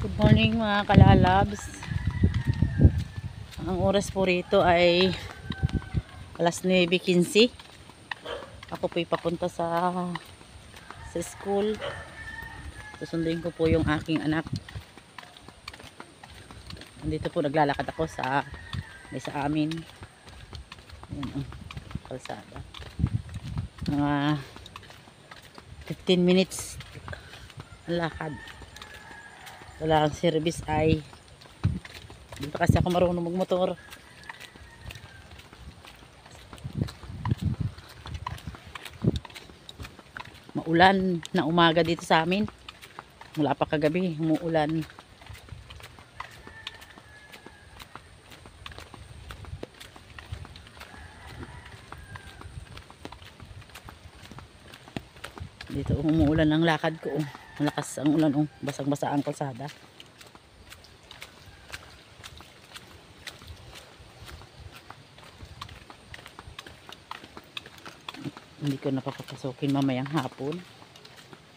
Good morning mga kalalabs. Ang oras po rito ay alas 9:15. Ako po'y papunta sa school. Susunduin ko po yung aking anak. Nandito po naglalakad ako sa amin. Ayan ang kalsada. Mga 15 minutes ang lakad. Wala ang service ay hindi pa kasi ako marunong magmotor. Maulan na umaga dito sa amin. Mula pa kagabi umuulan. Dito umuulan ang lakad ko. Malakas ang ulan, basang-basa ang kalsada. Hindi ko napapapasukin mamayang hapon.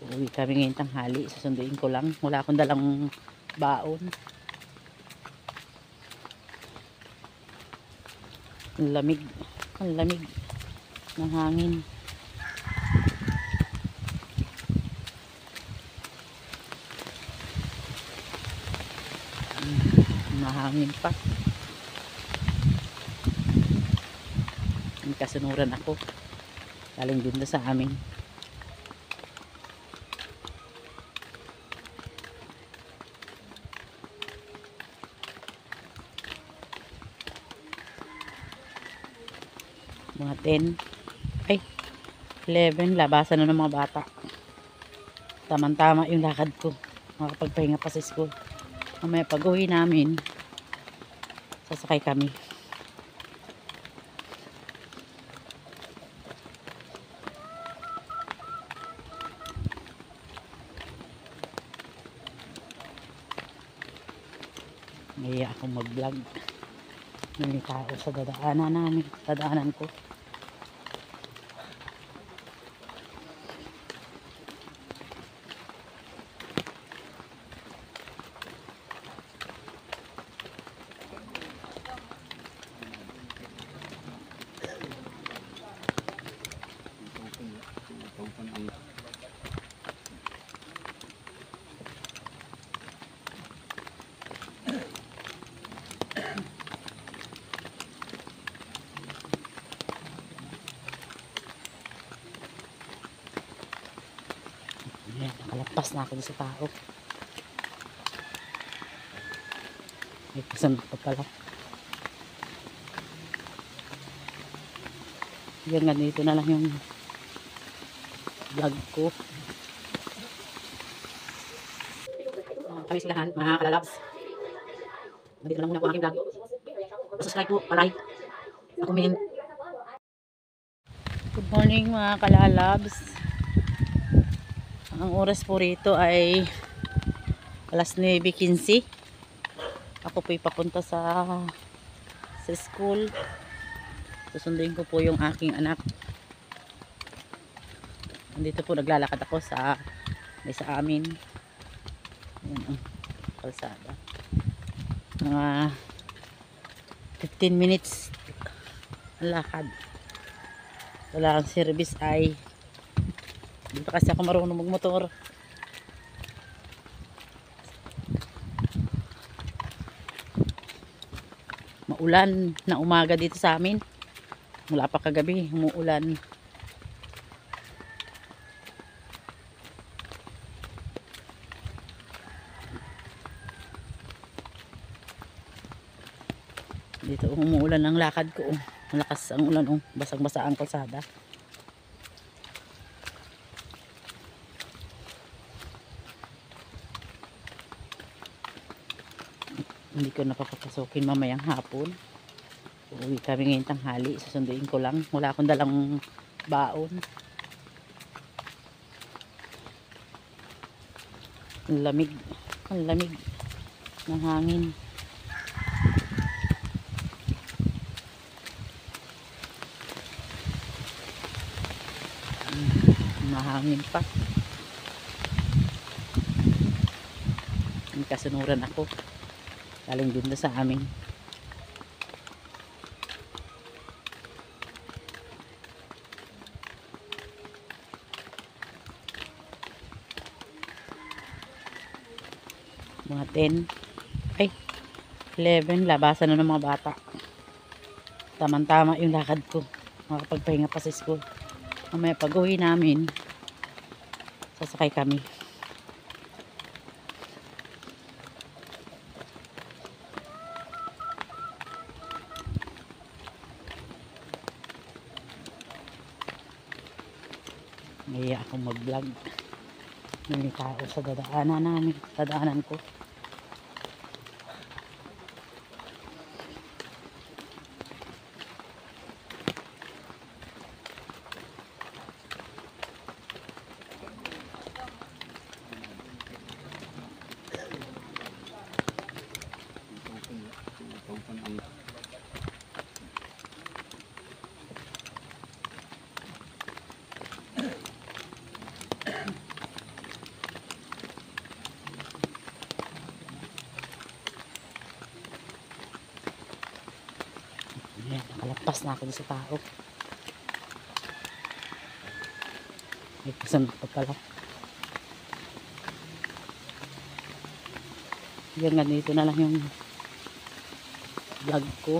Uwi kami ngayon tanghali. Susunduin ko lang. Wala akong dalang baon. Ang lamig. Ang lamig ng hangin. Mahangin pa. May kasunuran ako. Galing din sa amin. Mga 10. Ay, 11. Labasan na ng mga bata. Tama-tama yung lakad ko. Makapagpahinga pa sa school. Mamaya pag-uwi namin, sasakay kami. Ngayon akong mag-vlog. May tao sa dadaanan ko. Ayan, nakalagpas na ako sa tao. May pasan pa pala. Hanggang dito na lang yung vlog ko. Kami silahan, mga kalalabs. Nandito lang muna po aking vlog. Subscribe po, palike, comment. Good morning mga kalalabs. Ang oras po rito ay alas 9:15. Ako po'y papunta sa school. Susunduin ko po yung aking anak. Nandito po naglalakad ako sa amin. Ayan ang kalsada. Mga 15 minutes ang lakad. Wala ang service ay hindi pa kasi ako marunong magmotor. Maulan na umaga dito sa amin. Mula pa kagabi umuulan. Dito umuulan ang lakad ko. Malakas ang ulan, basang-basa ang kalsada. Hindi ko napapapasukin mamayang hapon. Uwi kami ngayon tanghali. Susunduin ko lang. Wala akong dalang baon. Ang lamig. Ang lamig ng hangin. Mahangin pa. May kasunuran ako. Galing din na sa amin. Mga 10. Ay, 11. Labasan na ng mga bata. Tamang-tama yung lakad ko. Makapagpahinga pa sa school. Mamaya pag uwi namin, sasakay kami. Naiya akong mag-vlog. May tao sa dadaanan namin. Dadaanan ko. Ayan, nakalagpas na ako sa tao. May kasunod pa pala. Yan, ganito na lang yung vlog ko.